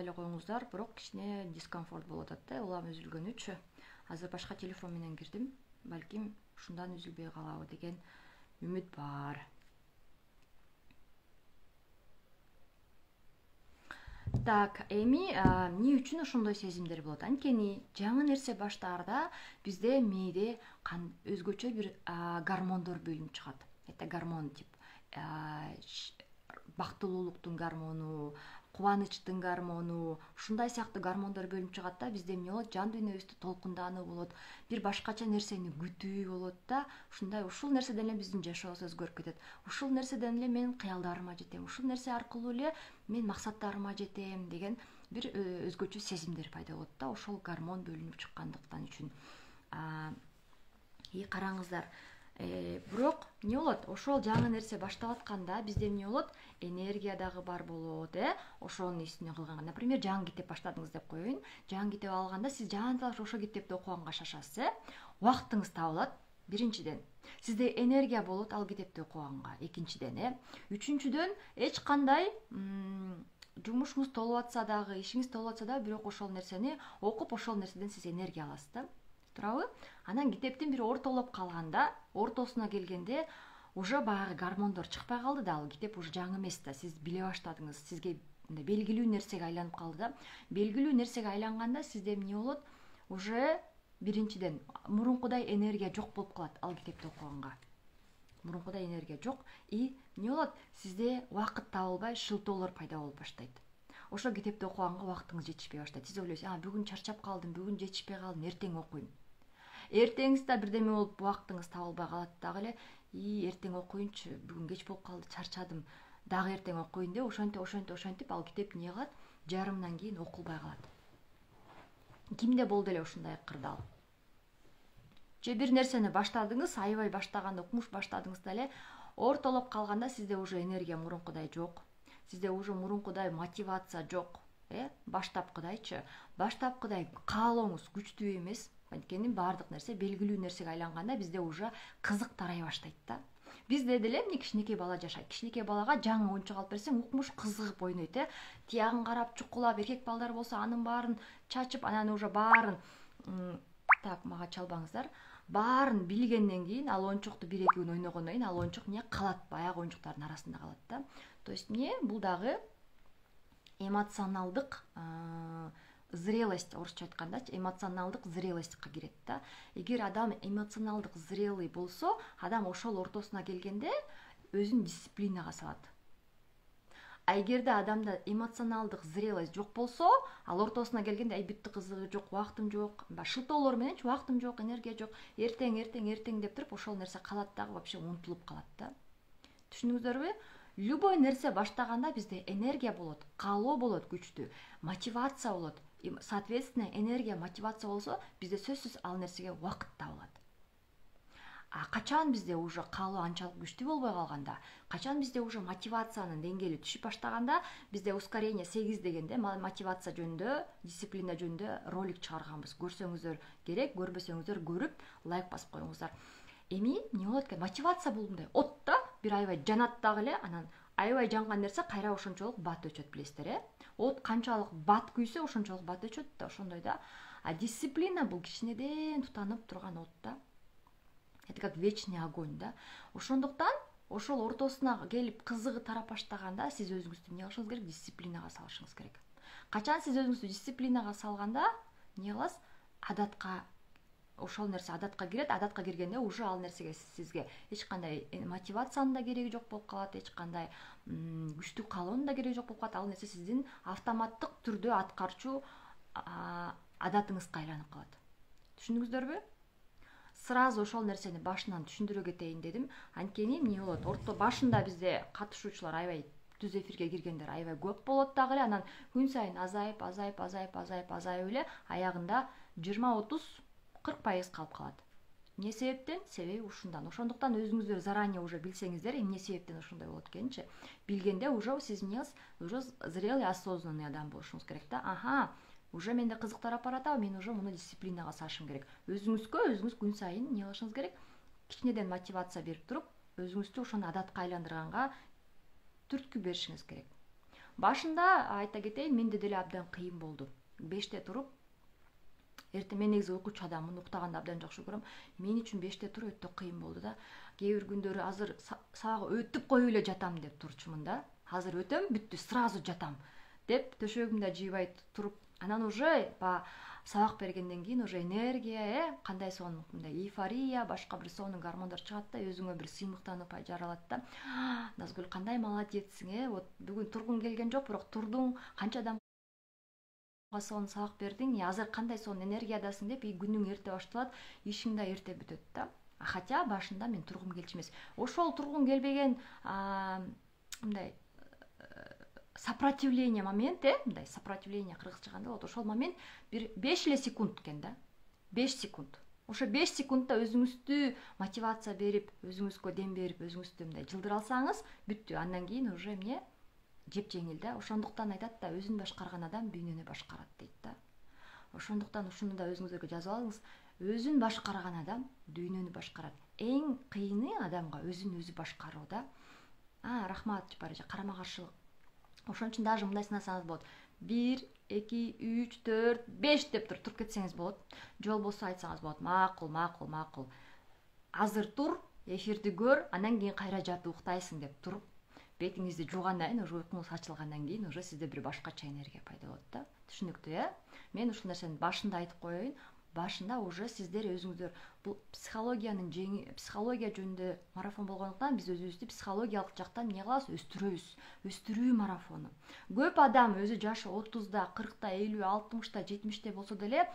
эле коюңуздар, бирок кичине дискомфорт болуп атат да, улам үзүлгөнүчү. Азыр башка телефон менен кирдим. Балким ушундан үзүлбөй калабы деген үмүт бар. Так, эми эмне үчүн ошондой сезимдер болот? Анткени жаңы нерсе баштаарда бизде мээде өзгөчө бир гормондор бөлүнүп чыгат. Это гормон тип бактылуулуктун гормону, кубанычтын гормону, ушундай сыяктуу гормондор бөлүнүп чыгат да, бизде эмне болот? Жан дүйнөбүздө толкундануу болот, бир башкача нерсени күтүү болот да. Ушул нерседен эле биздин жашообуз өзгөрүп кетет. Ушул нерседен эле мен кыялдарыма жетем, ушул нерсе аркылуу эле мен максаттарыма жетем деген бир өзгөчө сезимдер пайда болот да, ошол гормон бөлүнүп чыккандыктан үчүн. Караңыздар, бирок эмне болот? Ошол жаңы нерсе баштап атканда бизде эмне болот? Энергия дагы бар болот, ошонун эсине кылганга. Например, жаңы китеп баштадыңыз деп коеюн. Жаңы китеп алганда сиз жаантала ошол китепти окуганга шашасыз, убактыңыз табылат. Биринчиден, сизде энергия болот ал китепти окуганга. Экинчиден, үчүнчүдөн, эч кандай жумушуңуз толуп атса дагы, ишиңиз толуп атса дагы, бирок ошол нерсени окуп, ошол нерседен сиз энергия аласыз да. Туурабы? Анан китептин бир ортолоп калганда, ортосуна келгенде уже баягы гормондор чыкпай калды да, ал китеп уже жаңы эмес да, сиз биле баштадыңыз, сизге белгилүү нерсеге айланып калды да. Белгилүү нерсеге айланганда сизде эмне болот? Уже биринчиден мурункудай энергия жок болуп калат ал китепти окуганга. Мурункудай энергия жок, и эмне болот? Сизде убакыт табылбай шылтоолор пайда болуп баштайт. Ошол китепти окуганга убактыңыз жетишпей баштайт. Сиз ойлойсуз, бүгүн чарчап калдым, бүгүн жетишпей калдым, эртең окуйм. Эртеңизде бирдеме болуп убактыңыз табылбай калат дагы эле, эртең окуйнчу, бүгүн кеч болуп калды, чарчадым, дагы эртең окуйн деп ошентип ал китеп эмне кылат? Жарымдан кийин окулбай калат. Кимде болду эле ушундай кырдаал? Же бир нерсени баштадыңыз, аябай баштаганда, окумуш баштадыңыз да эле, ортолоп калганда сизде уже энергия мурункудай жок. Сизде уже мурункудай мотивация жок, баштапкыдайчы. Баштапкыдай каалооңуз күчтүү эмес. Анткени баардык нерсе белгилүү нерсеге айланганда бизде уже кызык тарай баштайт да. Бизде деле эмне кичинекей бала жашайт. Кичинекей балага жаңы оюнчук алып берсең, укмуш кызыгып ойнойт, Тиягын карап, чукулап, эркек балдар болсо анын баарын чачып, анан уже баарын мага чалбаңыздар. Баарын билгенден кийин, ал оюнчукту 1-2 күн ойногондон кийин ал оюнчук эмне калат, баягы оюнчуктардын арасында калат да. То есть эмне? Бул дагы эмоционалдык зрелость, орусча айтканда, эмоционалдык зрелостька кирет да. Эгер адам эмоционалдык зрелый болсо, адам ошол ортосуна келгенде өзүн дисциплинага салат. А эгерде адамда эмоционалдык зрелость жок болсо, ал ортосуна келгенде битти кызыгы жок, убактым жок, шылтоолор мененчи убактым жок, энергия жок, эртең деп туруп ошол нерсе калат дагы, вообще унутулуп калат да. Түшүндүңүздөрбү? Любой нерсе баштаганда бизде энергия болот, каалоо болот күчтүү, мотивация болот. Соответственно, энергия, мотивация болсо, бизде сөзсүз ал нерсеге убакыт табылат. А качан бизде уже каалоо анчалык күчтүү болбой калганда, качан бизде уже мотивациянын деңгээли түшүп баштаганда, бизде ускорение 8 дегенде мотивация жөнүндө, дисциплина жөнүндө ролик чыгарганбыз. Көрсөңүздөр керек, көрбөсөңүздөр көрүп, лайк басып коюңуздар. Эми эмне болот экен? Мотивация бул мындай от да, бир аябай жанат дагы эле, анан аябай жанган нерсе кайра ошончолук бат өчөт, билесиздер, От канчалык бат күйсө, ошончолук бат өчөт да, ошондой да. А дисциплина бул кичинеден тутанып турган от да. Это как вечный огонь да. Ошондуктан ошол ортосуна келип кызыгы тарап баштаганда сиз өзүңүздү эмне кылышыңыз керек? Дисциплинага салышыңыз керек. Качан сиз өзүңүздү дисциплинага салганда, эмне кыласыз? Адатка, ошол нерсе адатка кирет. Адатка киргенде уже ал нерсеге сизге эч кандай мотивациянын да кереги жок болуп калат, эч кандай күчтүү каалоонун да кереги жок болуп калат. Ал нерсе сиздин автоматтык түрдө аткарчу адатыңызга айланып калат. Түшүндүңүздөрбү? Сразу ошол нерсени башынан түшүндүрө кетейин дедим. Анткени эмне болот? Башында бизде катышуучулар аябай түз эфирге киргендер аябай көп болот дагы эле, анан күн сайын азайып эле аягында 20-30-40% калып калат. Эмне себептен? Себеби ушундан. Ошондуктан өзүңүздөр заранее уже билсеңиздер, эмне себептен ошондой болот экенчи. Билгенде уже сиз уже зрелый, осознанный адам болушуңуз керек да. Уже менде кызык тарап баратабы, мен уже муну дисциплинага салышым керек. Өзүңүз күн сайын эмне кылышыңыз керек? Кичинеден мотивация берип туруп, өзүңүздү ошону адатка айландырганга түрткү беришиңиз керек. Башында айта кетейин, менде деле абдан кыйын болду. 5те туруп, мен негизи уйкучу адаммын, уктаганды абдан жакшы көрөм. Мен үчүн 5те туруп өтө кыйын болду да. Кээ бир күндөрү азыр сабак өтүп коюп эле жатам деп турчумун да. Азыр өтөм, бүттү, сразу жатам деп төшөгүмдө жыйбай туруп, анан уже сабак бергенден кийин уже энергия, кандай сонун мындай эйфория, башка бир сонун гормондор чыгат да, өзүңө бир сыймыктанып жаралат да. Назгүл, кандай молодецсиң, вот бүгүн тургуң келген жок, бирок турдуң, канча адам сонун сабак бердиң, азыр кандай сонун энергиядасың деп, күнүң эрте башталат, ишиң да эрте бүтөт да. Хотя башында мен тургум келчү эмес. Ошол тургум келбеген мындай сопротивление момент, мындай сопротивление кыргызча кандай болот? Ошол момент бир 5 эле секунд экен да. 5 секунд. Ошо 5 секундта өзүңүздү мотивация берип, өзүңүзгө дем берип, өзүңүздү мындай жылдыра алсаңыз, бүттү. Андан кийин уже эмне? Жеп жеңил да. Ошондуктан айтат да, өзүн башкарган адам дүйнөнү башкарат дейт да. Ошондуктан ушуну да өзүңүзгө жазып алыңыз. Өзүн башкарган адам дүйнөнү башкарат. Эң кыйыны адамга өзүн өзү башкаруу да. Рахмат Жапар, карама каршылык. Ошон үчүн даже мындай сынасаңыз болот. 1, 2, 3, 4, 5 деп туруп кетсеңиз болот. Же болбосо айтсаңыз болот. Макул. Азыр тур, эфирди көр, анан кийин кайра жатып уктайсың деп туруп, бетиңизди жуугандан кийин, уже уйкуңуз ачылгандан кийин уже сизде бир башкача энергия пайда болот да. Түшүнүктүү, Мен ушул нерсени башында айтып коеюн. Башында уже сиздер өзүңүздөр бул психология жөнүндө марафон болгондуктан биз өзүбүздү психологиялык жактан эмне кылабыз? Өстүрүү марафону. Көп адам өзү жашы 30да, 40та, 50, 60та, 70те болсо деле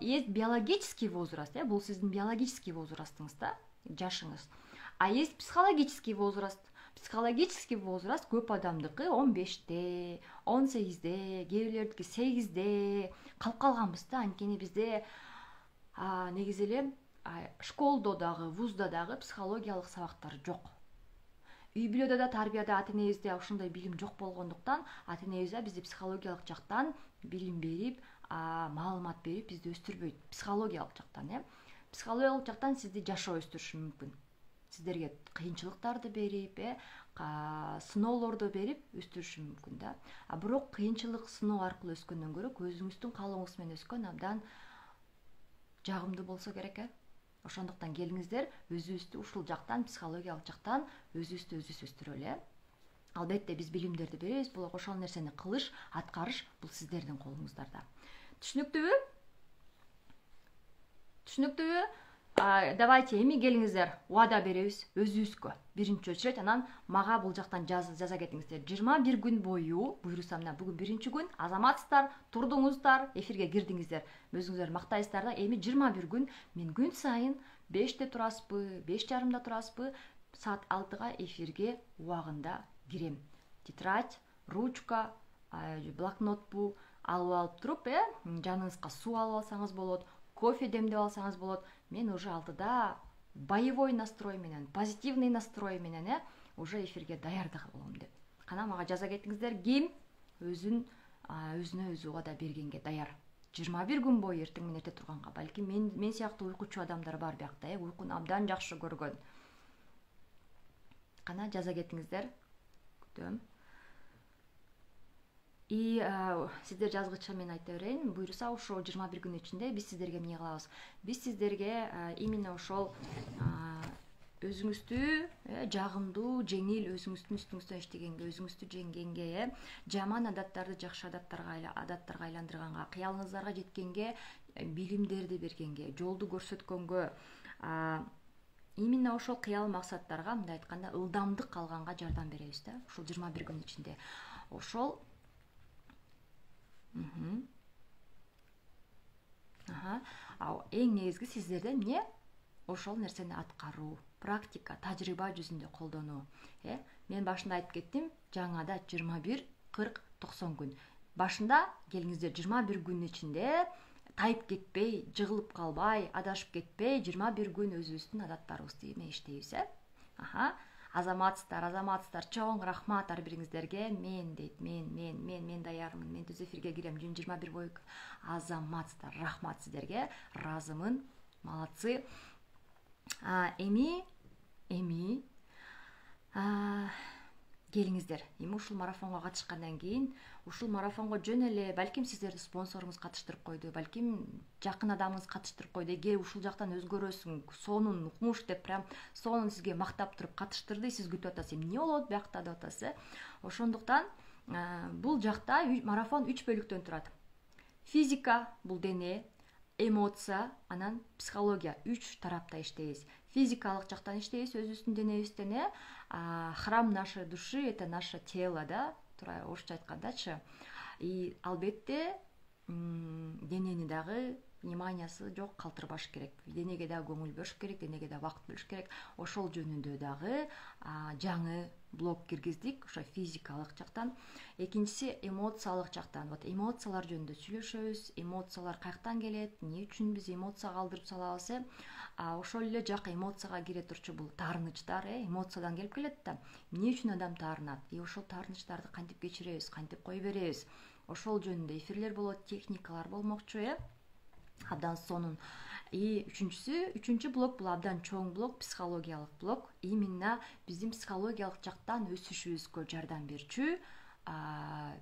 есть биологический возраст, бул сиздин биологический возрастыңыз да, жашыңыз. А есть психологический возраст. Психологический возраст көп адамдыкы 15те, 18де, кээ бирлердики 8де калып калганбыз да. Анткени бизде негизи эле школдо дагы, вузда дагы психологиялык сабактар жок. Үй бүлөдө да, тарбияда ата-энебизде ошондой билим жок болгондуктан, ата-энебиз бизди психологиялык жактан билим берип, маалымат берип бизди өстүрбөйт. Психологиялык жактан, Психологиялык жактан сизди жашоо өстүрүшү мүмкүн. Сиздерге кыйынчылыктарды берип, сыноолорду берип өстүрүшү мүмкүн да. Бирок кыйынчылык, сыноо аркылуу өскөндөн көрө өзүңүздүн каалооңуз менен өскөн абдан жагымдуу болсо керек, Ошондуктан келиңиздер, өзүбүздү ушул жактан, психологиялык жактан өзүбүздү өстүрөлү, Албетте биз билимдерди беребиз, бирок ошол нерсени кылыш, аткарыш бул сиздердин колуңуздарда. Түшүнүктүүбү? Давайте эми келиңиздер, убада беребиз өзүбүзгө. Биринчи очередь, анан мага бул жактан жаза кетиңиздер. 21 күн бою, буйрусам, бүгүн биринчи күн, азаматсыздар, турдуңуздар, эфирге кирдиңиздер. Өзүңүздөр мактайсыздар да. Эми 21 күн мен күн сайын 5те турасызбы, 5:30да турасызбы, саат 6га эфирге убагында кирем. Тетрадь, ручка, блокнотпу алып туруп, жаныңызга суу алып алсаңыз болот, кофе демдеп алсаңыз болот. Мен уже 6да боевой настрой менен, позитивный настрой менен, уже эфирге даярдык болом деп. Кана мага жаза кетиңиздер, ким өзүнө өзү убада бергенге даяр. 21 күн бою эртең менен эрте турганга. Балким мен сыяктуу уйкучу адамдар бар биякта, уйкуну абдан жакшы көргөн. Кана жаза кетиңиздер. Күтөм. Сиздер жазгыча мен айта берейин. Буйруса ошо 21 күн ичинде биз сиздерге эмне кылабыз? Биз сиздерге именно ошол өзүңүздү жагымдуу, жеңил, өзүңүздүн үстүңүздөн иштегенге, өзүңүздү жеңгенге, жаман адаттарды жакшы адаттарга айландырганга, кыялыңыздарга жеткенге, билимдерди бергенге, жолду көрсөткөнгө, именно ошол кыял максаттарга, мындай айтканда, ылдамдык алганга жардам беребиз да. Ушул 21 күн ичинде. Ошол эң негизги сиздерден эмне? Ошол нерсени аткаруу, практика, тажрыйба жүзүндө колдонуу. Мен башында айтып кеттим, жаңада 21, 40, 90 күн. Башында келиңиздер 21 күн ичинде тайып кетпей, жыгылып калбай, адашып кетпей, 21 күн өзүбүздүн адаттарыбызды иштейбиз, Азаматсыздар, чоң рахмат ар бириңиздерге. Мен дейт, мен даярмын, мен түз эфирге кирем, 21 бою. Азаматсыздар, рахмат сиздерге, разымын, молодцы. Эми келиңиздер. Эми ушул марафонго катышкандан кийин ушул марафонго жөн эле балким сиздерди спонсоруңуз катыштырып койду, балким жакын адамыңыз катыштырып койду. Эгер ушул жактан өзгөрөсүң, сонун укмуш деп прям сонун сизге мактап туруп катыштырды, сиз күтүп атасыз, эмне болот биякта деп атасыз. Ошондуктан бул жакта марафон 3 бөлүктөн турат. Физика бул дене, эмоция, анан психология, 3 тарапта иштейбиз. Физикалык жактан иштейбиз, өзүбүздүн денебизден, храм нашей души это наше тело, да, туура орусча айткандачы. И албетте денени дагы вниманиясы жок калтырбаш керек. Денеге дагы көңүл бөлүш керек, денеге дагы убакыт бөлүш керек. Ошол жөнүндө дагы жаңы блог киргиздик, ошо физикалык жактан. Экинчиси эмоциялык жактан. Вот эмоциялар жөнүндө сүйлөшөбүз. Эмоциялар каяктан келет, эмне үчүн биз эмоцияга калтырып салабыз, ошол эле жак эмоцияга кире турчу бул таарынычтар, эмоциядан келип келет да. Эмне үчүн адам таарынат? Ошол таарынычтарды кантип кечиребиз, кантип кое беребиз? Ошол жөнүндө эфирлер болот, техникалар болмокчу, абдан сонун. И үчүнчү блок бул абдан чоң блок, психологиялык блок. Именно биздин психологиялык жактан өсүшүбүзгө жардам берчү,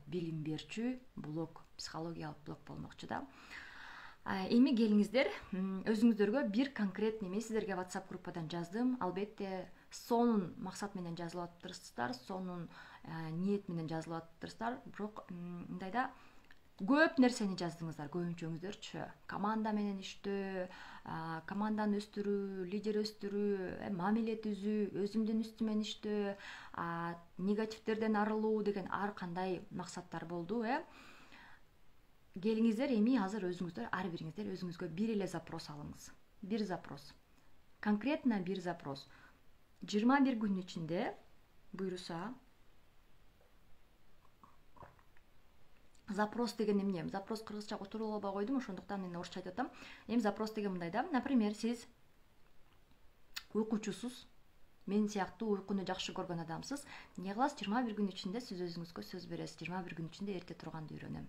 билим берчү блок, психологиялык блок болмокчу да. Эми келиңиздер, өзүңүздөргө бир конкретный мен сиздерге WhatsApp группадан жаздым. Албетте сонун максат менен жазылып атыптырсыздар, сонун ниет менен жазылып атыптырсыздар, бирок мындайда көп нерсени жаздыңыздар, көбүнчөңүздөрчү. Команда менен иштөө, команданы өстүрүү, лидер өстүрүү, мамиле түзүү, өзүмдүн үстүмөн иштөө, негативдерден арылуу деген ар кандай максаттар болду, Келиңиздер, эми азыр өзүңүздөр, ар бириңиздер өзүңүзгө бир эле запрос алыңыз. Бир запрос. Конкретно бир запрос. 21 күн ичинде буйруса, запрос деген эмне? Запрос кыргызча отуруп албай койдум, ошондуктан мен орусча айтып атам. Эми запрос деген мындай да. Например, сиз уйкучусуз, мен сыяктуу уйкуну жакшы көргөн адамсыз. Эмне кыласыз? 21 күн ичинде сиз өзүңүзгө сөз бересиз. 21 күн ичинде эрте турганды үйрөнөм.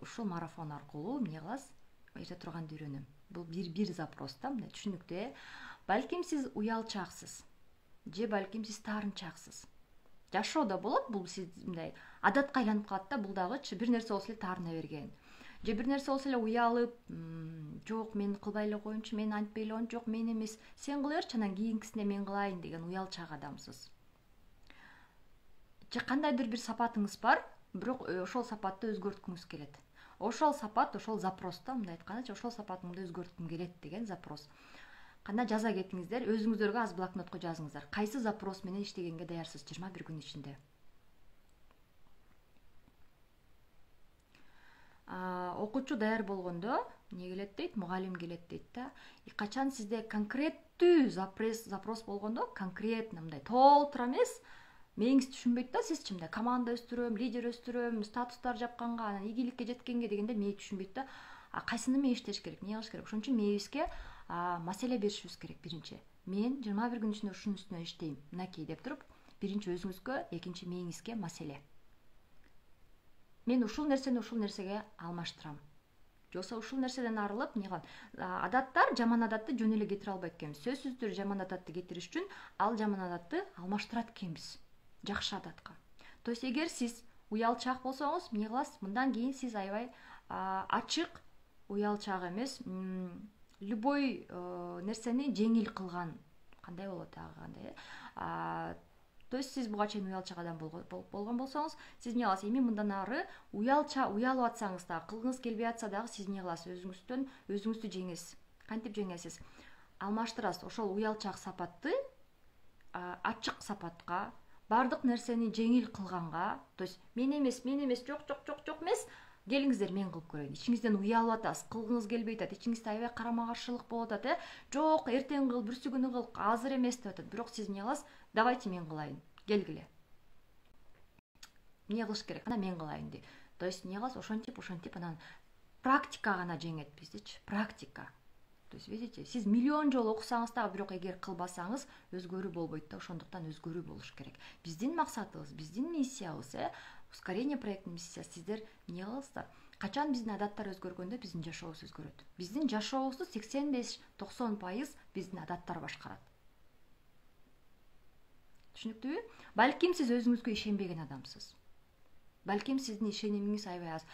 Ушул марафон аркылуу эмне кыласыз? Эрте турганды үйрөнөм. Бул бир запрос да, мындай түшүнүктүү. Балким сиз уялчаксыз, же балким сиз таарынчаксыз. Жашоодо болот, бул сиз мындай адатка айланып калат да, бул дагычы бир нерсе болсо эле таарына берген. Же бир нерсе болсо эле уялып, жок мен кылбай эле коеюнчу, мен антпай эле коеюнчу, жок мен эмес, сен кыла берчи, анан кийинкисинде мен кылайын деген уялчак адамсыз. Же кандайдыр бир сапатыңыз бар, бирок ошол сапатты өзгөрткүңүз келет. Ошол сапат, ошол запрос да, мындай айтканда, ошол сапатымды өзгөрткүм келет деген запрос. Кандай жаза кетиңиздер, өзүңүздөргө аз блокнотко жазыңыздар. Кайсы запрос менен иштегенге даярсыз 21 күн ичинде? Окуучу даяр болгондо эмне келет дейт, мугалим келет дейт да. Качан сизде конкреттүү запрос болгондо, конкретно мындай толтура эмес, мээңиз түшүнбөйт да, сизчи мындай команда өстүрөм, лидер өстүрөм, статустар жапканга, анан ийгиликке жеткенге дегенде мээ түшүнбөйт да. Кайсыны мен иштеш керек, эмне кылыш керек? Ошон үчүн мээбизге маселе беришибиз керек биринчи. Мен 21 күн ичинде ушунун үстүнө иштейм, мынакей деп туруп, биринчи өзүңүзгө, экинчи мээңизге маселе. Мен ушул нерсеге алмаштырам. Жоксо ушул нерседен арылып, эмне кылам? Адаттар, жаман адатты жөн эле кетире албайт экенбиз. Сөзсүз түрдө жаман адатты кетириш үчүн ал жаман адатты алмаштырат экенбиз жакшы адатка. То есть эгер сиз уялчак болсоңуз, эмне кыласыз? Мындан кийин сиз аябай ачык, уялчак эмес, любой нерсени жеңил кылган, кандай болот кандай? То есть сиз буга чейин уялчак адам болгон болсоңуз, сиз эмне кыласыз? Эми мындан ары уялып атсаңыз да, кылгыңыз келбей атса дагы сиз эмне кыласыз? Өзүңүздү жеңесиз. Кантип жеңесиз? Алмаштырасыз ошол уялчак сапатты ачык сапатка, бардык нерсени жеңил кылганга. То есть мен эмес, жок эмес, келиңиздер мен кылып көрөйүн. Ичиңизден уялып атасыз, кылгыңыз келбей атат, ичиңизде аябай карама каршылык болуп атат, жок, эртең кыл, бүрсү күнү кыл, азыр эмес деп атат. Бирок сиз эмне кыласыз? Давайте мен кылайын. Келгиле. Эмне кылыш керек? Ана мен кылайын дейт. То есть эмне кыласыз? Ошентип анан практика гана жеңет биздичи. Практика. То есть видите, сиз миллион жолу окусаңыз дагы, бирок эгер кылбасаңыз өзгөрүү болбойт да. Ошондуктан өзгөрүү болуш керек. Биздин максатыбыз, биздин миссиябыз, ускорение проектинин миссиясы сиздер эмне кыласыздар? Качан биздин адаттар өзгөргөндө биздин жашообуз өзгөрөт. Биздин жашообузду 85-90% биздин адаттар башкарат. Түшүнүктүүбү? Балким сиз өзүңүзгө ишенбеген адамсыз. Балким сиздин ишенимиңиз аябай аз.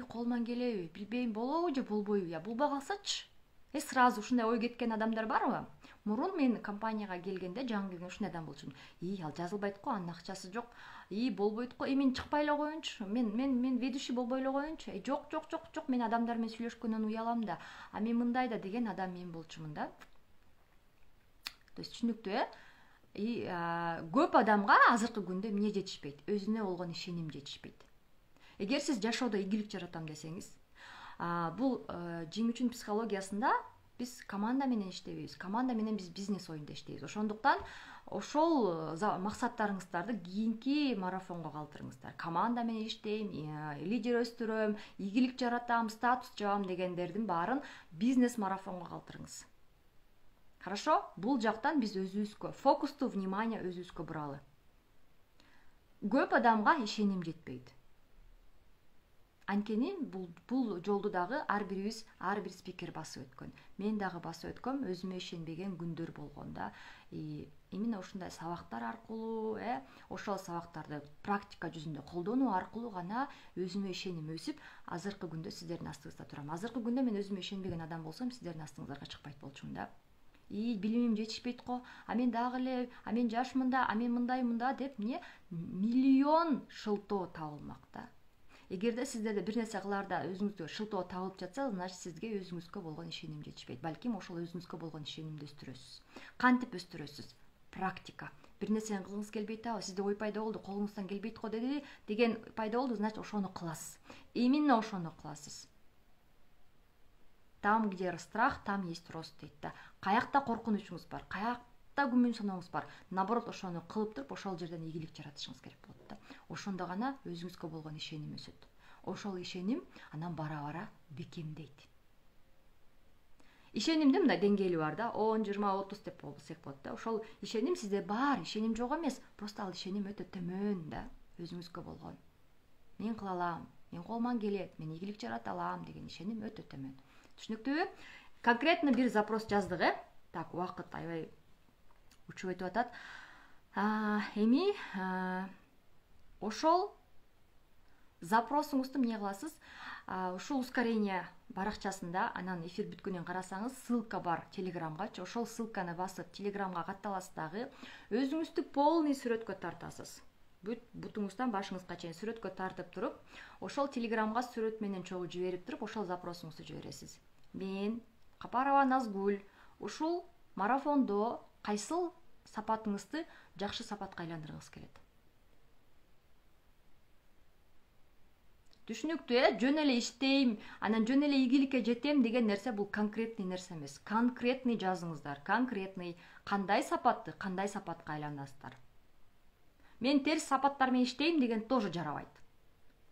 Колуман келеби, билбейм болобу же болбойбу, я болбой калсачы. Сразу ушундай ой кеткен адамдар барбы? Мурун мен компанияга келгенде, жаңы келген ушундай адам болчумун. Ал жазылбайт го, анын акчасы жок. Болбойт го. Мен чыкпай эле коеюнчу. Мен ведущий болбой эле коеюнчу. Жок, мен адамдар менен сүйлөшкөндөн уялам да. Мен мындай да деген адам мен болчумун да. То есть түшүнүктүү, көп адамга азыркы күндө эмне жетишпейт? Өзүнө болгон ишеним жетишпейт. Эгер сиз жашоодо ийгилик жаратам десеңиз, бул жеңүүчүнүн психологиясында биз команда менен иштебейбиз. Команда менен биз бизнес оюнда иштейбиз. Ошондуктан ошол максаттарыңыздарды кийинки марафонго калтырыңыздар. Команда менен иштейм, лидер өстүрөм, ийгилик жаратам, статус жабам дегендердин баарын бизнес марафонго калтырыңыз. Хорошо? Бул жактан биз өзүбүзгө фокусту внимание өзүбүзгө буралы. Көп адамга ишеним жетпейт. Анткени бул жолду дагы ар бир спикер басып өткөн. Мен дагы басып өткөм, өзүмө ишенбеген күндөр болгондо. Именно ушундай сабактар аркылуу, ошол сабактарды практика жүзүндө колдонуу аркылуу гана өзүмө ишеним өсүп, азыркы күндө сиздердин астыңызда турам. Азыркы күндө мен өзүмө ишенбеген адам болсом, сиздердин астыңыздарга чыкпайт болчумун да. Билимим жетишпейт го, мен дагы эле, мен жашмында, мен мындай деп миллион шылтоо табылмак да. Эгерде сиздерде бир нерсе кылаарда өзүңүздө шылтоо табылып жатса, значит сизге өзүңүзгө болгон ишеним жетишпейт. Балким ошол өзүңүзгө болгон ишенимди өстүрөсүз. Кантип өстүрөсүз? Практика. Бир нерсени кылгыңыз келбейт атабы, сизде ой пайда болду, колуңуздан келбейт го деген пайда болду, значит ошону кыласыз. Именно ошону кыласыз. Там, где страх, там есть рост дейт да. Каякта коркунучуңуз бар, каякта күмөн санооңуз бар, наоборот ошону кылып туруп, ошол жерден ийгилик жаратышыңыз керек болот да. Ошондо гана өзүңүзгө болгон ишеним өсөт. Ошол ишеним анан бара-бара бекемдейт. Ишенимдин мындай деңгээли бар да, 10, 20, 30 деп болсок болот да. Ошол ишеним сизде бар, ишеним жок эмес, просто ал ишеним өтө төмөн да, өзүңүзгө болгон. Мен кыла алам, мен колуман келет, мен ийгилик жарата алам деген ишеним өтө төмөн. Түшүнүктүүбү? Конкретно бир запрос жаздык, Так, убакыт аябай учуп өтүп атат. Эми ошол запросуңузду эмне кыласыз? Ушул ускорение баракчасында, анан эфир бүткөндөн карасаңыз, ссылка бар Телеграмгачы. Ошол ссылканы басып Телеграмга катталасыз дагы. Өзүңүздү полный сүрөткө тартасыз. Бутуңуздан башыңызга чейин сүрөткө тартып туруп, ошол Телеграмга сүрөт менен чогуу жиберип туруп, ошол запросуңузду жибересиз. Мен Капарова Назгүл ушул марафондо кайсыл сапатыңызды жакшы сапатка айландыргыңыз келет? Түшүнүктүү, жөн эле иштейм, анан жөн эле ийгиликке жетем деген нерсе бул конкретный нерсе эмес. Конкретный жазыңыздар, конкретный кандай сапатты, кандай сапатка айланасыздар. Мен терс сапаттар менен иштейм деген тоже жарабайт.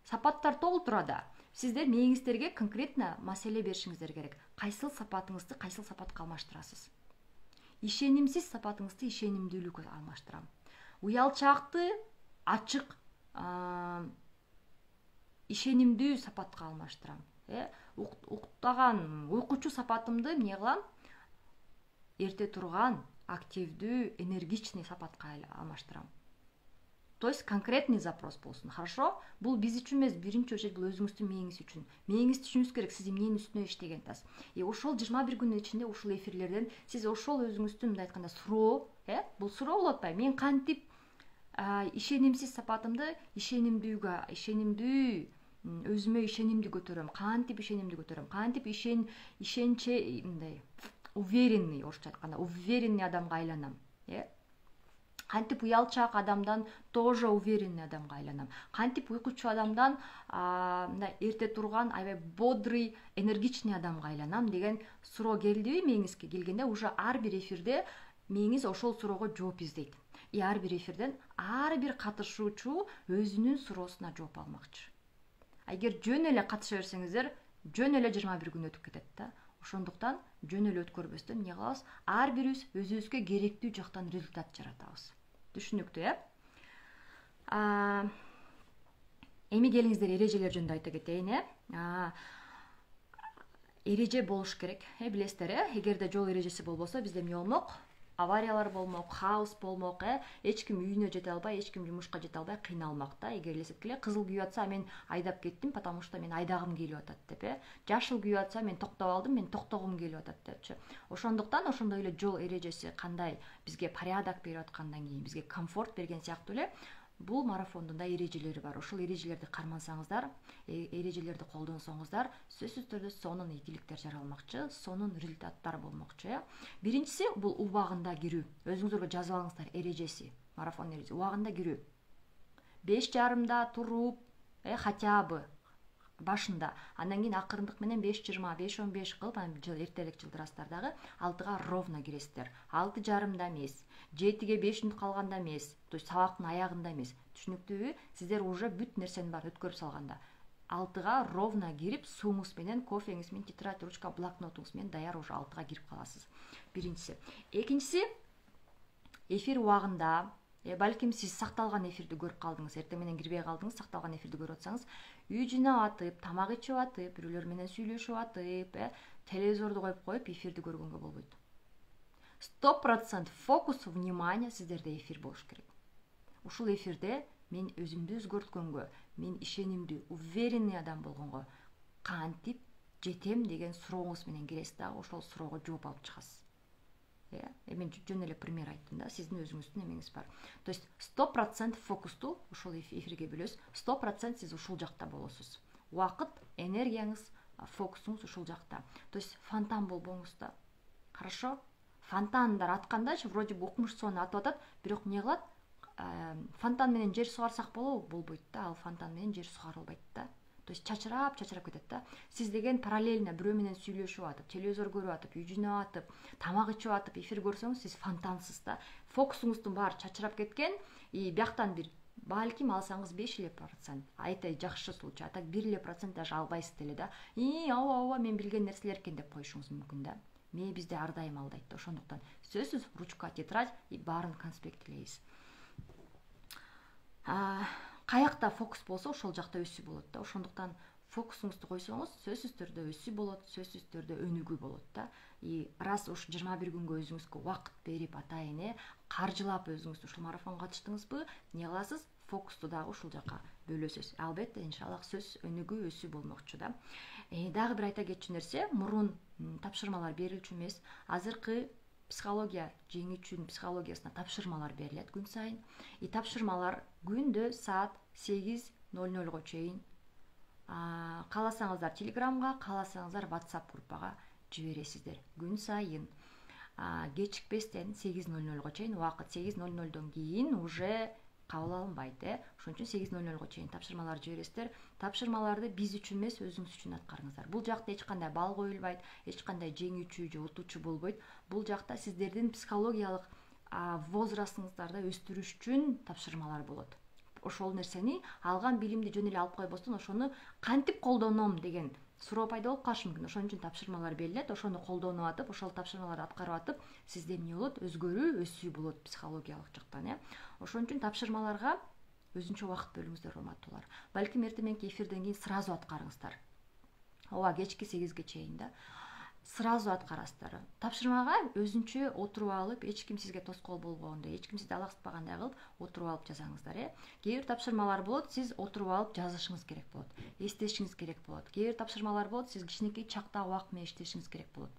Сапаттар толтурада. Сиздер мээңиздерге конкретно маселе беришиңиздер керек. Кайсыл сапатыңызды кайсыл сапатка алмаштырасыз? Ишенимсиз сапатыңызды ишенимдүүлүккө алмаштырам. Уялчаакты ачык, ишенимдүү сапатка алмаштырам. Уктаган, уйкучу сапатымды эмне кылам? Эрте турган, активдүү, энергичный сапатка алмаштырам. То есть конкретный запрос болсун. Хорошо? Бул биз үчүн эмес, биринчи очередь бул өзүңүздүн мээңиз үчүн. Мээңизди түшүнүңүз керек, сиз эмненин үстүнө иштеген атасыз. Ошол 21 күндүн ичинде ушул эфирлерден сиз ошол өзүңүздүн мындай айтканда суроо, бул суроо болуп атпайбы? Мен кантип ишенимсиз сапатымды ишенимдүү, өзүмө ишенимди көтөрөм, кантип ишенимди көтөрөм, кантип ишенче мындай уверенный, орусча айтканда, уверенный адамга айланам, Кантип уялчаак адамдан тоже уверенный адамга айланам. Кантип уйкучу адамдан мындай эрте турган, аябай бодрый, энергичный адамга айланам деген суроо келдиби мээңизге? Келгенде уже ар бир эфирде мээңиз ошол суроого жооп издейт. Ар бир эфирден ар бир катышуучу өзүнүн суроосуна жооп алмакчы. Эгер жөн эле катыша берсеңиздер, жөн эле 21 күн өтүп кетет да. Ошондуктан жөн эле өткөрбөстөн эмне кылабыз? Ар бирибиз өзүбүзгө керектүү жактан результат жаратабыз. Түшүнүктүү, Эми келиңиздер эрежелер жөнүндө айта кетейин, Эреже болуш керек, билесиздер, эгерде жол эрежеси болбосо бизде эмне болмок? авариялар болмок, хаос болмок, эч ким үйүнө жете албай, эч ким жумушка жете албай кыйналмак да. Эгер элестетип келе, кызыл күйүп атса мен айдап кеттим, потому что мен айдагым келип атат деп, жашыл күйүп атса мен токтоп алдым, мен токтогум келип атат депчи. Ошондуктан ошондой эле жол эрежеси кандай бизге порядок берип аткандан кийин, бизге комфорт берген сыяктуу эле бул марафондун да эрежелери бар. Ошол эрежелерди кармансаңыздар, эрежелерди колдонсоңуздар, сөзсүз түрдө сонун ийгиликтер жаралмакчы, сонун результаттар болмокчу. Биринчиси бул убагында кирүү. Өзүңүзгө жазып алыңыздар эрежеси, марафон эрежеси. Убагында кирүү. 5:30 туруп, хотя бы башында, андан кийин акырындык менен 5:20, 5:15 кылып, эртерээк жылдырасыздар дагы, 6-га ровно киресиздер. 6:30 эмес, 7-ге 5 мүнөт калганда эмес, то есть сабактын аягында эмес. Түшүнүктүүбү? Сиздер уже бүт нерсени бар өткөрүп салганда. 6-га ровно кирип, сууңуз менен, кофеңиз менен, тетрадь, ручка, блокнотуңуз менен даяр уже 6-га кирип каласыз. Биринчиси. Экинчиси, эфир убагында, балким сиз сакталган эфирди көрүп калдыңыз, эртең менен кирбей калдыңыз, сакталган эфирди көрүп атсаңыз, үй жыйнап атып, тамак ичип атып, бирөөлөр менен сүйлөшүп атып, телевизорду коюп эфирди көргөнгө болбойт. 100% фокус внимания сиздерде эфир болуш керек. Ушул эфирде мен өзүмдү өзгөрткөнгө, мен ишенимдүү, уверенный адам болгонго, кантип жетем деген сурооңуз менен киресиз дагы, ошол суроого жооп алып чыгасыз. Мен жөн эле пример айттым да, сиздин өзүңүздүн эмеңиз бар. То есть 100% фокусту ушул эфирге бөлөсүз, 100% сиз ушул жакта болосуз. Убакыт, энергияңыз, фокусуңуз ушул жакта. То есть фонтан болбоңуз да. Хорошо? Фонтандар аткандачы, вроде бы укмуш сууну атып атат, бирок эмне кылат? Фонтан менен жер сугарсак болобу? Болбойт да, ал фонтан менен жер сугарылбайт да. То есть чачырап кетет да. Сиз деген параллельно бирөө менен сүйлөшүп атып, телевизор көрүп атып, үй жыйнап атып, тамак ичип атып, эфир көрсөңүз, сиз фонтансыз да. Фокусуңуздун баары чачырап кеткен, бияктан бир балким алсаңыз 5%, айтай жакшы случай, а так 1% даже албайсыз деле да. Ооба, мен билген нерселер экен деп коюшуңуз мүмкүн да. Бизде ар дайым алдайт да. Ошондуктан сөзсүз ручка, тетрадь баарын конспекттелейбиз. Каякта фокус болсо, ошол жакта өсүү болот да. Ошондуктан фокусуңузду койсоңуз, сөзсүз түрдө өсүү болот, сөзсүз түрдө өнүгүү болот да. Раз уш 21 күнгө өзүңүзгө убакыт берип атайын, каржылап өзүңүздү ушул марафонго катыштыңызбы, эмне кыласыз? Фокусту дагы ушул жака бөлөсүз. Албетте, иншаллах, сөз өнүгүү, өсүү болмокчу да. Дагы бир айта кетчү нерсе, мурун тапшырмалар берилчү эмес. Азыркы психология жеңүүчүнүн психологиясына тапшырмалар берилет күн сайын. Тапшырмалар күндө саат 8:00 чейин. Кааласаңыздар Телеграмга, кааласаңыздар WhatsApp группага жибересиздер күн сайын. Кечикпестен 8:00 чейин, убакыт 8:00 кийин уже кабыл алынбайт, Ошон үчүн 8:00 чейин тапшырмалар жибересиздер. Тапшырмаларды биз үчүн эмес, өзүңүз үчүн аткарыңыздар. Бул жакта эч кандай балл коюлбайт, эч кандай жеңүүчү же утуучу болбойт. Бул жакта сиздердин психологиялык возрастыңыздарды өстүрүш үчүн тапшырмалар болот. Ошол нерсени, алган билимди жөн эле алып койбостон, ошону кантип колдоном деген суроо пайда болуп калышы мүмкүн. Ошон үчүн тапшырмалар берилет, ошону колдонуп атып, ошол тапшырмаларды аткарып атып, сизде эмне болот? Өзгөрүү, өсүү болот психологиялык жактан, Ошон үчүн тапшырмаларга өзүнчө убакыт бөлүңүздөр, урматтуулар. Балким эртең эфирден кийин сразу аткарыңыздар. Ооба, кечки 8ге чейин да. Сразу аткарасыздар. Тапшырмага өзүнчө отуруп алып, эч ким сизге тоскоол болбогондой, эч ким сизди алаксытпагандай кылып отуруп алып жазаңыздар, Кээ бир тапшырмалар болот, сиз отуруп алып жазышыңыз керек болот, эстешиңиз керек болот. Кээ бир тапшырмалар болот, сиз кичинекей чакта убакыт менен иштешиңиз керек болот.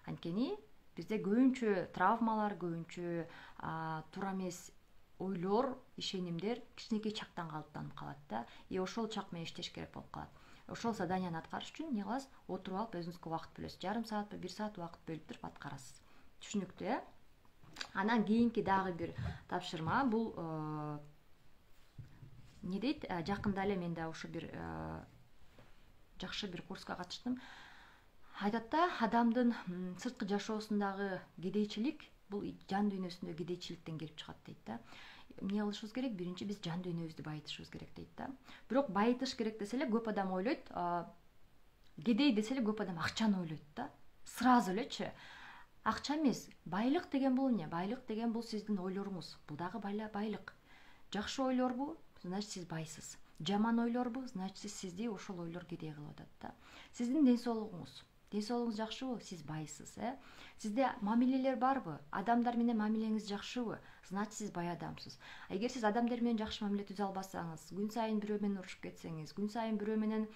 Анткени бизде көбүнчө травмалар, көбүнчө туура эмес ойлор, ишенимдер кичинекей чактан калыптанып калат да. Ошол чак менен иштеш керек болуп калат. Ошол заданияны аткарыш үчүн эмне кыласыз? Отуруп алып өзүңүзгө убакыт бөлөсүз. Жарым саатпы, 1 саат убакыт бөлүп туруп аткарасыз. Түшүнүктүү, Анан кийинки дагы бир тапшырма, бул эмне дейт? Жакында эле мен да ошо бир жакшы бир курска катыштым. Айтат да, адамдын сырткы жашоосундагы кедейчилик бул жан дүйнөсүндө кедейчиликтен келип чыгат дейт да. Эмне кылышыбыз керек? Биринчи биз жан дүйнөбүздү байытышыбыз керек дейт да. Бирок байытыш керек десе эле көп адам ойлойт, кедей десе эле көп адам акчаны ойлойт да. Сразу элечи. Акча эмес, байлык деген бул эмне? Байлык деген бул сиздин ойлоруңуз. Бул дагы байлык. Жакшы ойлорбу? Значит, сиз байсыз. Жаман ойлорбу? Значит, сизди ошол ойлор кедей кылып атат да. Сиздин ден соолугуңуз, ден соолугуңуз жакшыбы, сиз байсыз, сизде мамилелер барбы, адамдар менен мамилеңиз жакшыбы, значит сиз бай адамсыз. Эгер сиз адамдар менен жакшы мамиле түзө албасаңыз, күн сайын бирөө менен урушуп кетсеңиз, күн сайын бирөө менен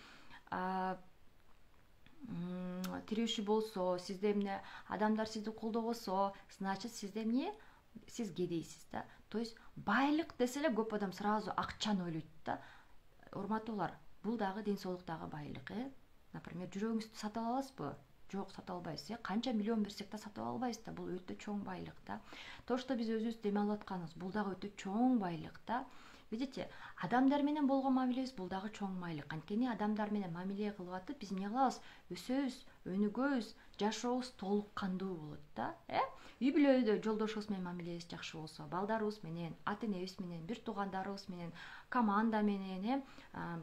тирешүү болсо, сизде эмне адамдар сизди колдобосо, значит сизде эмне, сиз кедейсиз да. То есть байлык десе эле көп адам сразу акчаны ойлойт да. Урматтуулар, бул дагы ден соолуктагы байлык, Например, жүрөгүңүздү сатып аласызбы? Жок, сатып албайсыз, Канча миллион берсек да сатып албайсыз да. Бул өтө чоң байлык да. То, что биз өзүбүз дем алып атканыбыз, бул дагы өтө чоң байлык да. Видите, адамдар менен болгон мамилебиз бул дагы чоң байлык. Анткени адамдар менен мамиле кылып атып, биз эмне кылабыз? Өсөбүз, өнүгөбүз, жашообуз толук кандуу болот да. Үй бүлөдө жолдошубуз менен мамилебиз жакшы болсо, балдарыбыз менен, ата энебиз менен, бир туугандарыбыз менен, команда менен,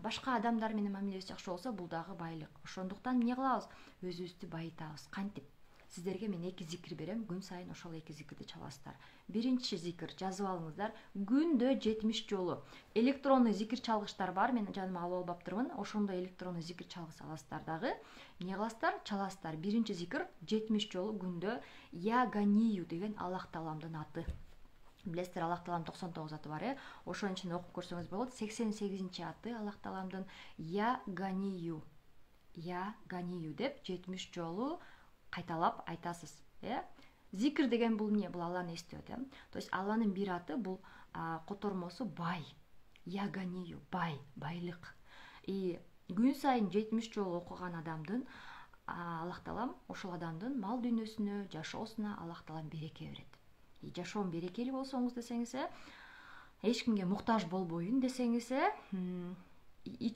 башка адамдар менен мамилебиз жакшы болсо, бул дагы байлык. Ошондуктан эмне кылабыз? Өзүбүздү байытабыз. Кантип? Сиздерге мен 2 зикир берем, күн сайын ошол 2 зикирди чаласыздар. Биринчи зикир, жазып алыңыздар. Күндө 70 жолу. Электронный зикир чалгычтар бар, мен жаныма алып албаптырмын. Ошондо электронный зикир чалгыч аласыздар дагы. Эмне кыласыздар? Чаласыздар. Биринчи зикир 70 жолу күндө Я Ганию деген Аллах Тааламдын аты. Билесиздер, Аллах Тааламдын 99 аты бар, Ошонун ичинде окуп көрсөңүз болот. 88-чи аты Аллах Тааламдын Я Ганию. Я Ганию деп 70 жолу кайталап айтасыз. Зикир деген бул эмне? Бул Алланы эстөө, То есть Алланын бир аты, бул котормосу бай. Я Ганию, бай, байлык. Күн сайын 70 жолу окуган адамдын Аллах Таалам ошол адамдын мал дүйнөсүнө, жашоосуна Аллах Таалам береке берет. Жашоом берекелүү болсоңуз десеңиз, эч кимге муктаж болбоюн десеңиз,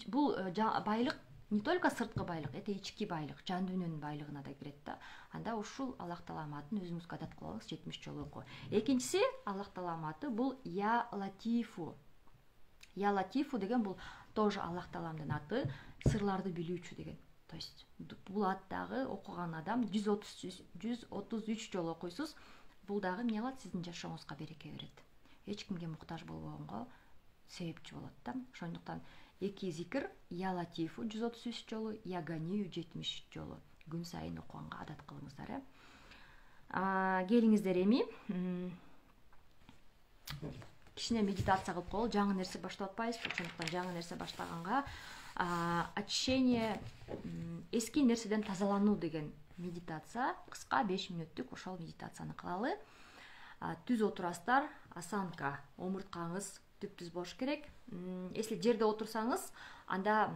бул байлык не только сырткы байлык, это ички байлык, жан дүйнөнүн байлыгына да кирет да. Анда ушул Аллах Таалам атын өзүңүзгө адат кылып алыңыз, 70 жолу окуу. Экинчиси, Аллах Таалам аты бул Я Латифу. Я Латифу деген бул тоже Аллах Тааламдын аты, сырларды билүүчү деген. То есть бул аттагы окуган адам 133 жолу окуйсуз. Бул дагы эмне кылат? Сиздин жашооңузга береке берет. Эч кимге муктаж болбогонго себепчи болот да. Ошондуктан 2 зикир, Я Латифу 133 жолу, Я Ганию 70 жолу. Күн сайын окуганга адат кылыңыздар. Келиңиздер эми кичине медитация кылып коелу. Жаңы нерсе баштап атпайбызбы? Ошондуктан жаңы нерсе баштаганга очищение, эски нерседен тазалануу деген медитация, кыска 5 мүнөттүк ошол медитацияны кылалы. Түз отурасыздар, осанка, омурткаңыз түп-түз болуш керек. Если жерде отурсаңыз, анда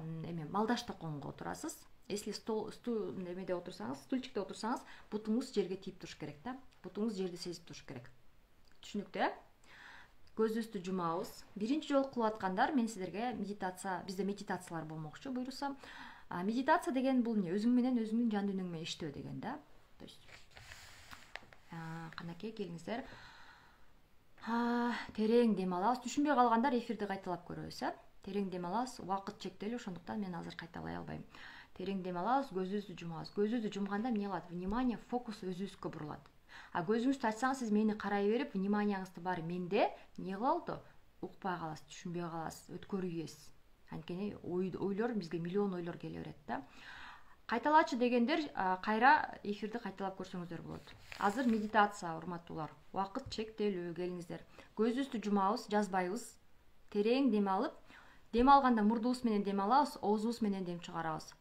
малдаш токонго отурасыз. Если эмеде отурсаңыз, стульчикте отурсаңыз, бутуңуз жерге тийип туруш керек да. Бутуңуз жерди сезип туруш керек. Түшүнүктүү? Көзүбүздү жумабыз. Биринчи жолу кылып аткандар, мен сиздерге медитация, бизде медитациялар болмокчу, буйруса. Медитация деген бул эмне? Өзүң менен өзүңдүн жан дүйнөң менен иштөө деген да. То есть канакей, келиңиздер. Терең дем алабыз. Түшүнбөй калгандар эфирди кайталап көрөбүз, Терең дем алабыз. Убакыт чектелүү, ошондуктан мен азыр кайталай албайм. Терең дем алабыз, көзүбүздү жумабыз. Көзүбүздү жумганда эмне кылат? Внимание, фокус өзүбүзгө бурулат. Көзүңүздү ачсаңыз, сиз мени карай берип, вниманияңызды баары менде, эмне кылалы? Укпай каласыз, түшүнбөй каласыз, өткөрүп ийесиз. Анткени ойлор бизге миллион ойлор келе берет да. Кайталачы дегендер кайра эфирди кайталап көрсөңүздөр болот. Азыр медитация, урматтуулар. Убакыт чектелүү, келиңиздер. Көзүбүздү жумабыз, жазбайбыз. Терең дем алып, дем алганда мурдубуз менен дем алабыз, оозубуз менен дем чыгарабыз.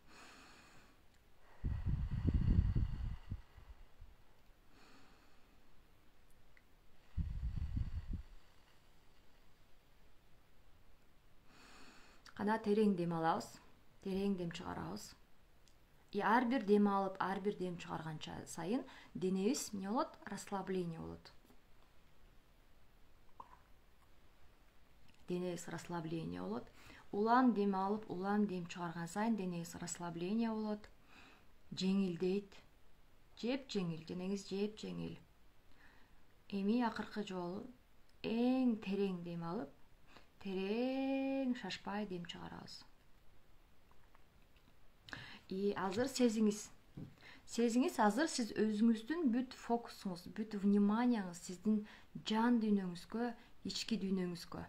Кана терең дем алабыз, терең дем чыгарабыз. Ар бир дем алып, ар бир дем чыгарганча сайын денебиз эмне болот? Расслабление болот. Денебиз расслабление болот. Улам дем алып, улам дем чыгарган сайын денебиз расслабление болот. Жеңилдейт. Жеп-жеңил, денеңиз жеп-жеңил. Эми акыркы жолу эң терең дем алып, терең шашпай дем чыгарабыз. Азыр сезиңиз, азыр сиз өзүңүздүн бүт фокусуңуз, бүт вниманияңыз сиздин жан дүйнөңүзгө, ички дүйнөңүзгө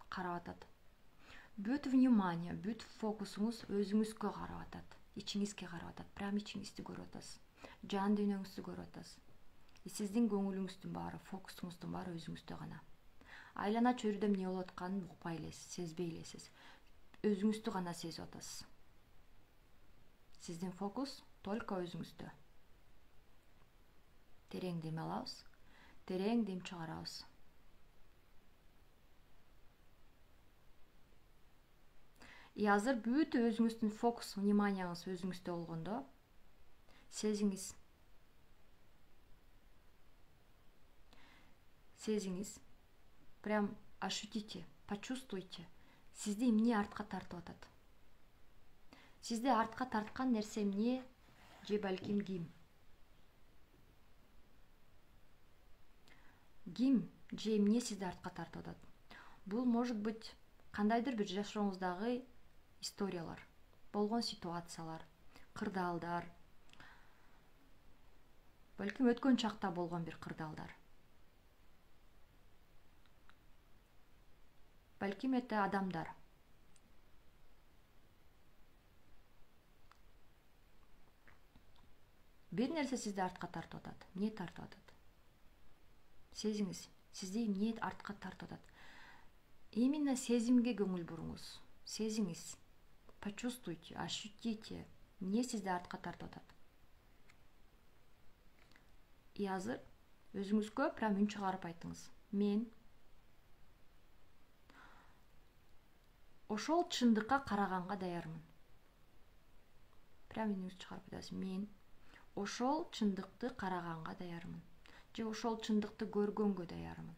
карап атат. бүт внимание, бүт фокусуңуз өзүңүзгө карап атат, ичиңизге карап атат, прям ичиңизди көрүп атасыз, жан дүйнөңүздү көрүп атасыз. Сиздин көңүлүңүздүн баары, фокусуңуздун баары өзүңүздө гана. Айлана чөйрөдө эмне болуп атканын укпай элесиз, сезбей элесиз. Өзүңүздү гана сезип атасыз. Сиздин фокус только өзүңүздө. Терең дем алабыз, терең дем чыгарабыз. И азыр бүт өзүңүздүн фокус, вниманияңыз өзүңүздө болгондо, сезиңиз, прям ощутите, почувствуйте, сизди эмне артка тартып атат. Сизди артка тарткан нерсе эмне, же балким ким? Ким же эмне сизди артка тартып атат? Бул может быть кандайдыр бир жашооңуздагы историялар, болгон ситуациялар, кырдаалдар, балким өткөн чакта болгон бир кырдаалдар. Балким это адамдар. Бир нерсе сизди артка тартып атат. Эмне тартып атат? Сезиңиз, сизди эмне артка тартып атат? Именно сезимге көңүл буруңуз. Сезиңиз, почувствуйте, ощутите, эмне сизди артка тартып атат. И азыр өзүңүзгө прям үн чыгарып айтыңыз. Мен ошол чындыкка караганга даярмын. Прям үнүңүздү чыгарып айтасыз. Мен ошол чындыкты караганга даярмын. Же ошол чындыкты көргөнгө даярмын.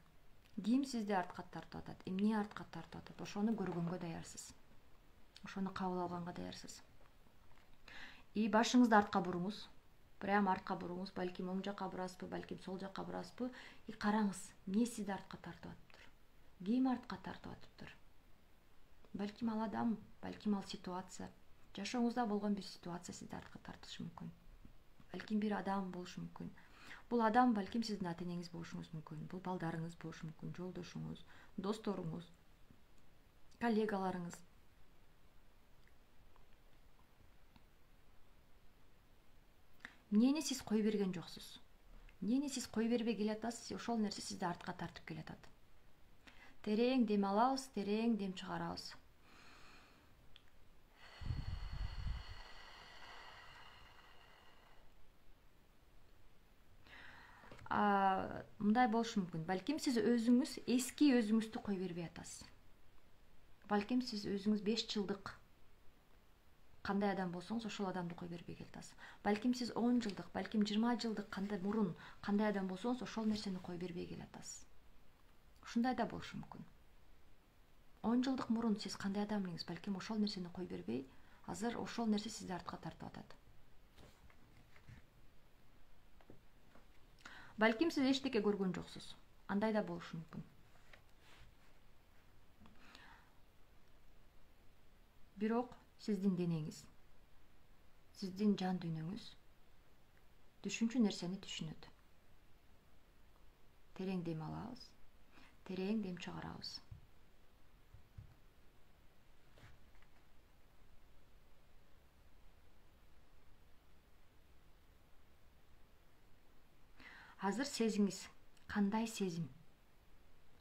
Ким сизди артка тартып атат? Эмне артка тартып атат? Ошону көргөнгө даярсыз. Ошону кабыл алганга даярсыз. И башыңызды артка буруңуз. Прям артка буруңуз. Балким оң жакка бурасызбы, балким сол жакка бурасызбы? И караңыз, эмне сизди артка тартып атыптыр? Ким артка тартып атыптыр? Балким ал адам, балким ал ситуация. Жашооңузда болгон бир ситуация сизди артка тартышы мүмкүн. Балким бир адам болушу мүмкүн. Бул адам балким сиздин ата-энеңиз болушуңуз мүмкүн. Бул балдарыңыз болушу мүмкүн, жолдошуңуз, досторуңуз, коллегаларыңыз. Эмнени сиз кой берген жоксуз? Эмнени сиз кой бербей келатасыз? Ошол нерсе сизди артка тартып келатат. Терең дем алабыз, терең дем чыгарабыз. Мындай болушу мүмкүн. Балким сиз өзүңүз эски өзүңүздү кой бербей атасыз. Балким сиз өзүңүз 5 жылдык кандай адам болсоңуз ошол адамды кой бербей келатасыз. Балким сиз 10 жылдык, балким 20 жылдык кандай мурун кандай адам болсоңуз ошол нерсени кой бербей келатасыз. Ушундай да болушу мүмкүн. 10 жылдык мурун сиз кандай адам элеңиз, балким ошол нерсени кой бербей, азыр ошол нерсе сизди артка тартып атат. Балким сиз эчтеке көргөн жоксуз. Андай да болушу мүмкүн. Бирок сиздин денеңиз, сиздин жан дүйнөңүз түшүнчү нерсени түшүнөт. Терең дем алабыз, терең дем чыгарабыз. Азыр сезиңиз, кандай сезим?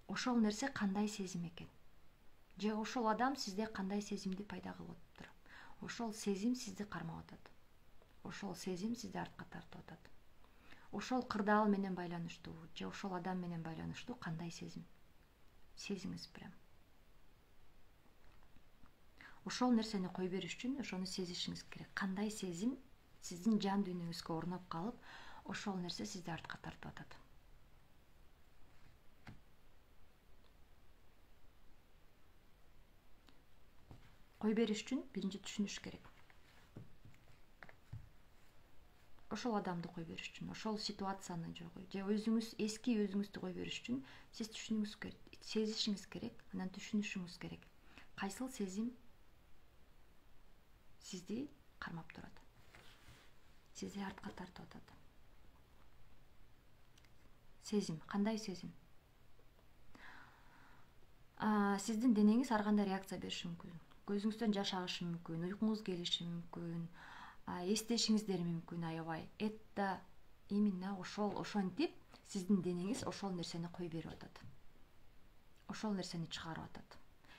Ошол нерсе кандай сезим экен? Же ошол адам сизде кандай сезимди пайда кылып атыптыр? Ошол сезим сизди кармап атат. Ошол сезим сизди артка тартып атат. Ошол кырдаал менен байланыштуу, же ошол адам менен байланыштуу кандай сезим? Сезиңиз прям. Ошол нерсени кой бериш үчүн ошону сезишиңиз керек. Кандай сезим сиздин жан дүйнөңүзгө орноп калып, ошол нерсе сизди артка тартып атат. Кой бериш үчүн биринчи түшүнүш керек. Ошол адамды кой бериш үчүн, ошол ситуацияны же өзүңүз эски өзүңүздү кой бериш үчүн сиз түшүнүңүз керек, сезишиңиз керек, анан түшүнүшүңүз керек. Кайсыл сезим сизди кармап турат? Сизди артка тартып атат. Сезим, кандай сезим? сиздин денеңиз ар кандай реакция бериши мүмкүн. Көзүңүздөн жаш агышы мүмкүн, уйкуңуз келиши мүмкүн, эстешиңиздер мүмкүн аябай. Это именно ошентип сиздин денеңиз ошол нерсени кой берип атат. Ошол нерсени чыгарып атат.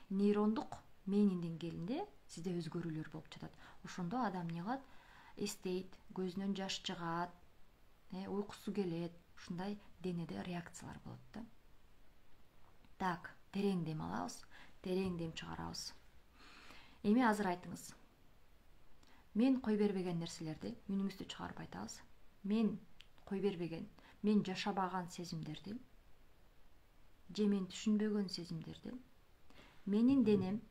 Нейрондук мээниң деңгээлинде сизде өзгөрүүлөр болуп жатат. Ошондо адам эмне кылат? Эстейт, көзүнөн жаш чыгат, уйкусу келет, ушундай денеде реакциялар болот да. Так, терең дем алабыз, терең дем чыгарабыз. Эми азыр айтыңыз. Мен кой бербеген нерселерди үнүңүздү чыгарып айтабыз. Мен кой бербеген, мен жашабаган сезимдерди, же мен түшүнбөгөн сезимдерди, менин денем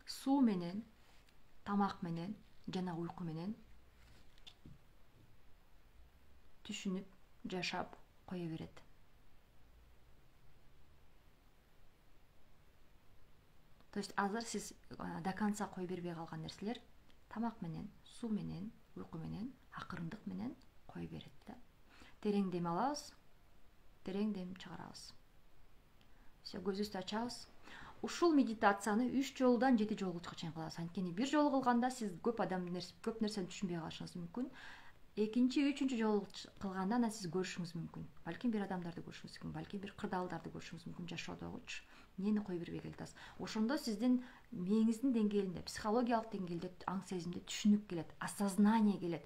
суу менен, тамак менен жана уйку менен түшүнүп, жашап кое берет. То есть азыр сиз до конца кой бербей калган нерселер тамак менен, суу менен, уйку менен, акырындык менен кой берет да. Терең дем алабыз, терең дем чыгарабыз. Все, көзүбүздү ачабыз. Ушул медитацияны 3 жолудан 7 жолго чейин кылабыз. Анткени бир жолу кылганда сиз көп нерсени түшүнбөй калышыңыз мүмкүн. Экинчи, үчүнчү жолу кылганда анан сиз көрүшүңүз мүмкүн. Балким бир адамдарды көрүшүңүз мүмкүн, балким бир кырдаалдарды көрүшүңүз мүмкүн жашоодогучу. Эмнени кой бербей келатасыз? Ошондо сиздин мээңиздин деңгээлинде, психологиялык деңгээлде аң сезимде түшүнүк келет, осознание келет.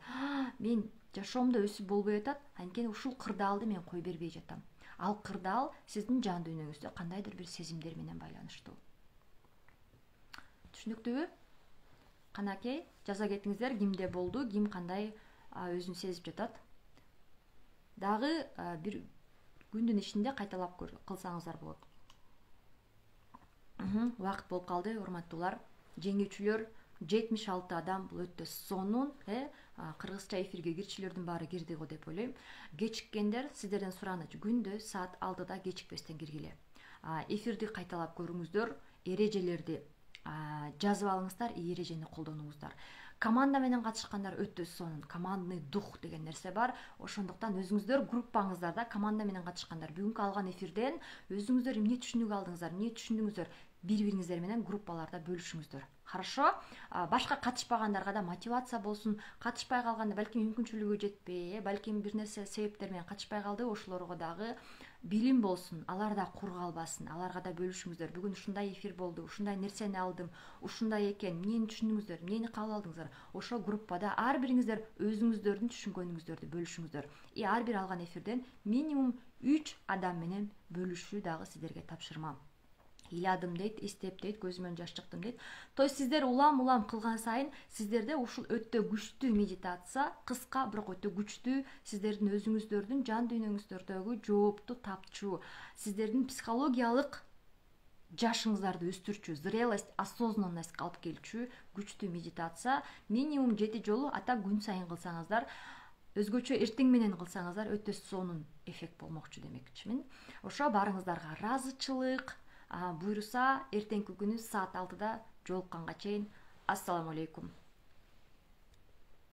Мен жашоомдо өсүп болбой атат, анткени ушул кырдаалды мен кой бербей жатам. Ал кырдаал сиздин жан дүйнөңүздө кандайдыр бир сезимдер менен байланыштуу. Түшүнүктүүбү? Канакей, жаза кетиңиздер, кимде болду, ким кандай өзүн сезип жатат. Дагы бир күндүн ичинде кайталап кылсаңыздар болот. Убакыт болуп калды, урматтуулар. Жеңүүчүлөр 76 адам, бул өтө сонун, кыргызча эфирге кирчилердин баары кирди го деп ойлойм. Кечиккендер сиздерден сураныч, күндө саат 6-да кечикпестен киргиле. Эфирди кайталап көрүңүздөр, эрежелерди жазып алыңыздар, эрежени колдонуңуздар. Команда менен катышкандар өтө сонун, командный дух деген нерсе бар. Ошондуктан өзүңүздөр группаңыздарда команда менен катышкандар бүгүнкү алган эфирден өзүңүздөр эмне түшүнүк алдыңыздар, эмне түшүндүңүздөр, бири-бириңиздер менен группаларда бөлүшүңүздөр. Хорошо? Башка катышпагандарга да мотивация болсун. Катышпай калганда балким мүмкүнчүлүгү жетпей, балким бир нерсе себептер менен катышпай калды, ошолорго дагы билим болсун, алар да кур калбасын, аларга да бөлүшүңүздөр. Бүгүн ушундай эфир болду, ушундай нерсени алдым, ушундай экен, эмнени түшүндүңүздөр, эмнени кабыл алдыңыздар. Ошо группада ар бириңиздер өзүңүздөрдүн түшүнгөнүңүздөрдү бөлүшүңүздөр. Ар бир алган эфирден минимум 3 адам менен бөлүшүү дагы сиздерге тапшырмам. Ыйладым дейт, эстеп дейт, көзүмөн жаш чыктым дейт. То есть сиздер улам кылган сайын сиздерде ушул өтө күчтүү медитация, кыска бирок өтө күчтүү сиздердин өзүңүздөрдүн жан дүйнөңүздөрдөгү жоопту тапчу, сиздердин психологиялык жашыңыздарды өстүрчү, зрелость, осознанностька алып келчү күчтүү медитация. Минимум 7 жолу ата күн сайын кылсаңыздар, өзгөчө эртең менен кылсаңыздар өтө сонун эффект болмокчу демекчимин. Ошо баарыңыздарга ыраазычылык. Буйруса эртеңки күнү саат 6-да жолукканга чейин ассаламу алейкум.